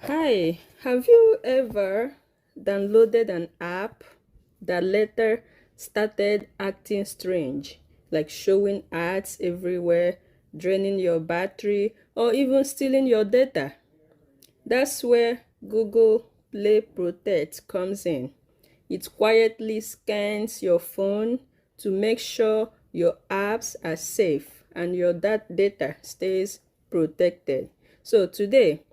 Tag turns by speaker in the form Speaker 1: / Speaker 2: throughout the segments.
Speaker 1: Hi, have you ever downloaded an app that later started acting strange, like showing ads everywhere, draining your battery, or even stealing your data? That's where Google Play Protect comes in. It quietly scans your phone to make sure your apps are safe and your data stays protected. So today,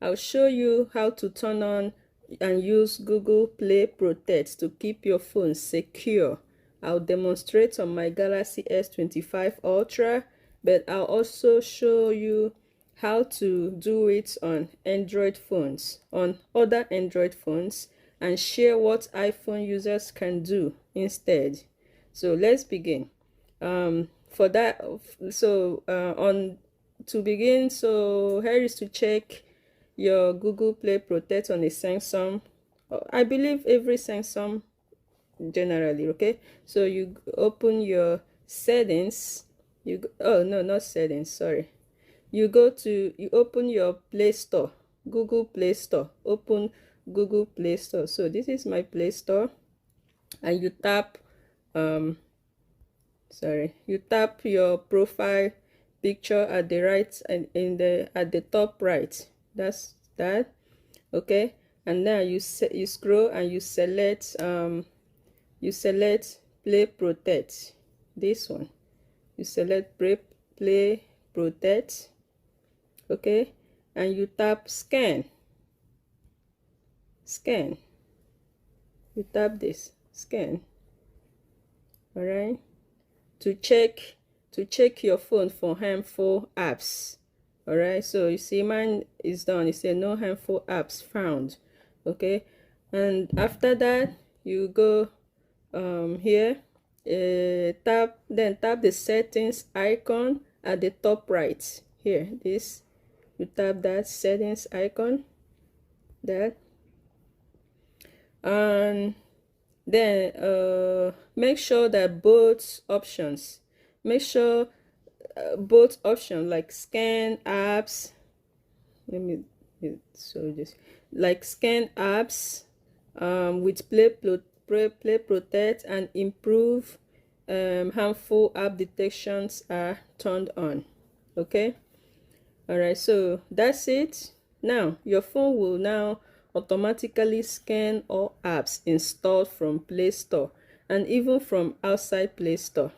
Speaker 1: I'll show you how to turn on and use Google Play Protect to keep your phone secure. I'll demonstrate on my Galaxy S25 Ultra, but I'll also show you how to do it on Android phones, on other Android phones, and share what iPhone users can do instead. So let's begin. For that, on to begin, so here is to check your Google Play Protect on a Samsung. I believe every Samsung generally, okay? So you open your settings. Oh no, not settings, sorry. You open your Play Store, Google Play Store. Open Google Play Store. So this is my Play Store, and you tap you tap your profile picture at the right and at the top right. That's that. Okay, and now you scroll and you select Play Protect. This one, you select Play Protect. Okay, and you tap scan. You tap this scan. All right, to check your phone for harmful apps. All right, so you see mine is done. It says no harmful apps found. Okay, and after that you go here, tap the settings icon at the top right here. This, you tap that settings icon, that, and then make sure that both options like scan apps, let me show this, like scan apps with Play Protect and improve harmful app detections are turned on. Okay, all right, so that's it. Now your phone will now automatically scan all apps installed from Play Store and even from outside Play Store.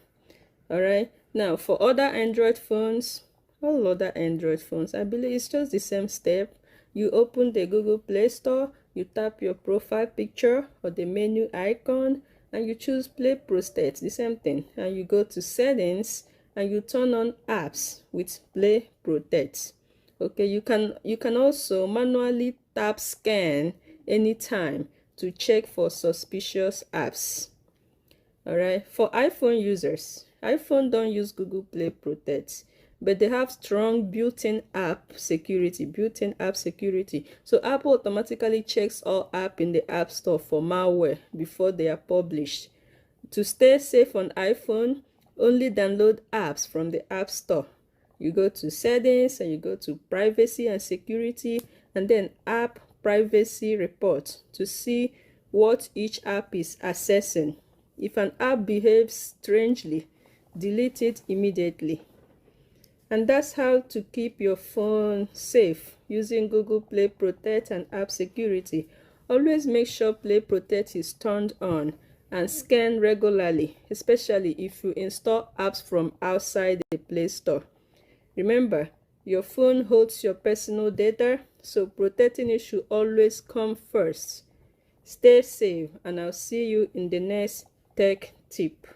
Speaker 1: All right, now for other Android phones, all other Android phones, I believe it's just the same step. You open the Google Play Store, you tap your profile picture or the menu icon, and you choose Play Protect, the same thing, and you go to settings and you turn on apps with Play Protect. Okay, you can also manually tap scan anytime to check for suspicious apps. All right, for iPhone users, iPhone don't use Google Play Protect, but they have strong built-in app security. So Apple automatically checks all apps in the App Store for malware before they are published. To stay safe on iPhone, only download apps from the App Store. You go to settings and you go to privacy and security, and then app privacy report to see what each app is accessing. If an app behaves strangely, delete it immediately. And that's how to keep your phone safe using Google Play Protect and app security. Always make sure Play Protect is turned on and scan regularly, especially if you install apps from outside the Play Store. Remember, your phone holds your personal data, so protecting it should always come first. Stay safe, and I'll see you in the next tech tip.